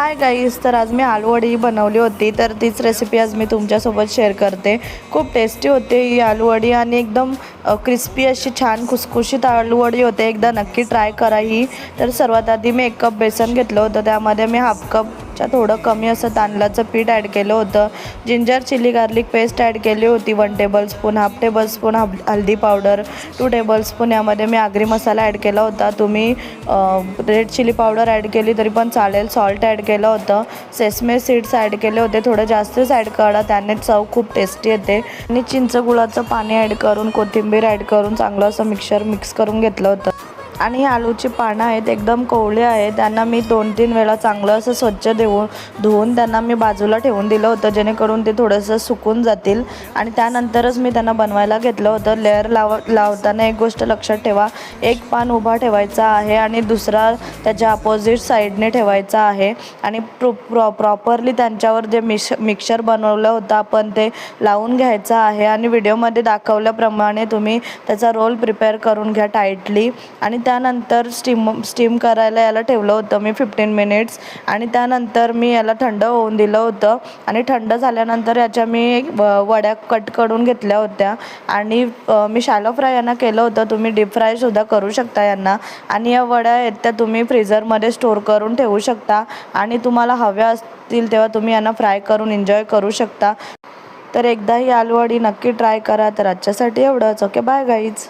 Hi guys, तर आज मी आलूवडी बनवली होती, तर तीच रेसिपी आज मी तुमच्यासोबत शेअर करते। खूप टेस्टी होते ही आलूवडी आणि एकदम क्रिस्पी अशी छान खुसखुशीत आलूवडी होते। एकदा नक्की ट्राय करा ही। तर सर्वात आधी मी 1 कप बेसन घेतलं होतं, त्यामध्ये मी हाफ कपच्या थोडं कमी असं तांदळाचं पीठ ॲड केलं होतं। Ginger chilli garlic paste add केली होती 1 टेबलस्पून, हाफ टेबलस्पून हल्दी पावडर, 2 टेबलस्पून यामध्ये मी आगरी मसाला ॲड केला होता। तुम्ही रेड चिली पावडर ॲड केली तरी पण चालेल। सॉल्ट ॲड केलं होतं, सेसमे सीड्स ॲड केले होते, थोडं जास्तच ॲड करा, त्याने चव खूप टेस्टी येते। आणि चिंच गुळाचं पाणी ॲड करून कोथिंबीर ॲड करून चांगलं असं मिक्स करून घेतलं होतं। आणि आलूची पानं आहेत एकदम कोवळी आहेत, त्यांना मी 2-3 वेळा चांगलं असं स्वच्छ धुवून त्यांना मी बाजूला ठेवून दिलं होतं, जेणेकरून ते थोडंसं सुकून जातील। आणि त्यानंतरच मी त्यांना बनवायला घेतलं होतं। लेअर लावताना एक गोष्ट लक्षात ठेवा, एक पान उभा ठेवायचा आहे आणि दुसरा त्याच्या अपोजिट साईडने ठेवायचा आहे। आणि प्रॉपरली त्यांच्यावर जे मिक्सचर बनवलं होतं आपण ते लावून घ्यायचं आहे। आणि व्हिडिओमध्ये दाखवल्याप्रमाणे तुम्ही त्याचा रोल प्रिपेअर करून घ्या टाईटली। आणि त्यानंतर स्टीम करायला याला ठेवलं होतं मी 15 मिनिट्स। आणि त्यानंतर मी याला थंड होऊन दिलं होतं। आणि थंड झाल्यानंतर याच्या मी वड्या कट करून घेतल्या होत्या। आणि मी शॅलो फ्राय यांना केलं होतं, तुम्ही डीप फ्रायसुद्धा करू शकता यांना। आणि या वड्या आहेत त्या तुम्ही फ्रीझरमध्ये स्टोअर करून ठेवू शकता, आणि तुम्हाला हव्या असतील तेव्हा तुम्ही यांना फ्राय करून एन्जॉय करू शकता। तर एकदा ही आलूवडी नक्की ट्राय करा। तर आजच्यासाठी एवढंच। Okay, bye guys.